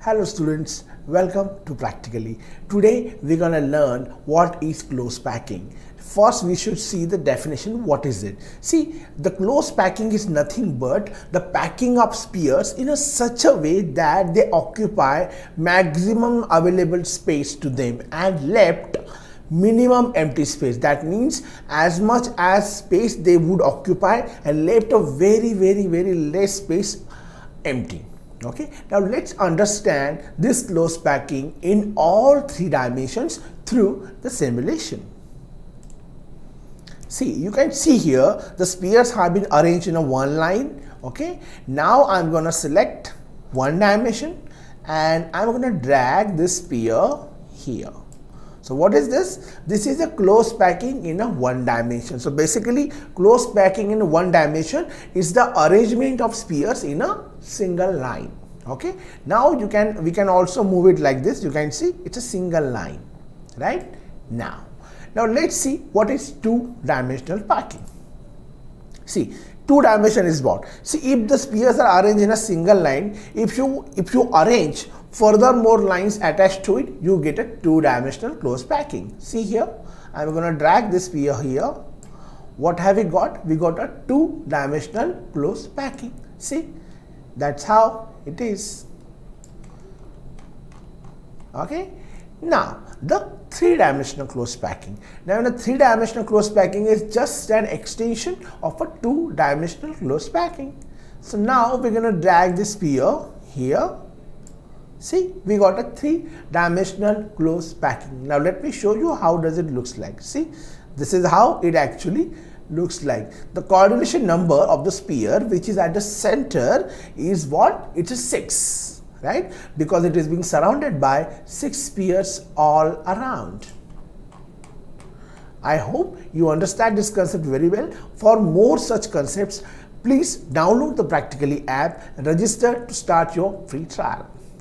Hello students, welcome to Practically. Today we're going to learn what is close packing. First we should see the definition. What is it? See, the close packing is nothing but the packing of spheres in such a way that they occupy maximum available space to them and left minimum empty space. That means as much as space they would occupy and left a very less space empty. Okay, now let's understand this close packing in all three dimensions through the simulation. See, you can see here the spheres have been arranged in a one line. Okay, now I'm going to select one dimension and I'm going to drag this sphere here. So what is this? This is a close packing in a one dimension. So basically close packing in one dimension is the arrangement of spheres in a single line. Okay, now we can also move it like this. You can see it's a single line, right? Now let's see what is two-dimensional packing. See, two dimension is what? See, if the spheres are arranged in a single line, if you arrange further more lines attached to it, you get a two-dimensional close packing. See here, I'm going to drag this sphere here. What have we got? We got a two-dimensional close packing. See, that's how it is. Okay, now the three-dimensional close packing. Now the three-dimensional close packing is just an extension of a two-dimensional close packing. So now we're going to drag this sphere here. See, we got a three-dimensional close packing. Now let me show you how does it looks like. See, this is how it actually looks like. The coordination number of the sphere which is at the center is what? It is 6, right? Because it is being surrounded by 6 spheres all around. I hope you understand this concept very well. For more such concepts, please download the Practically app and register to start your free trial.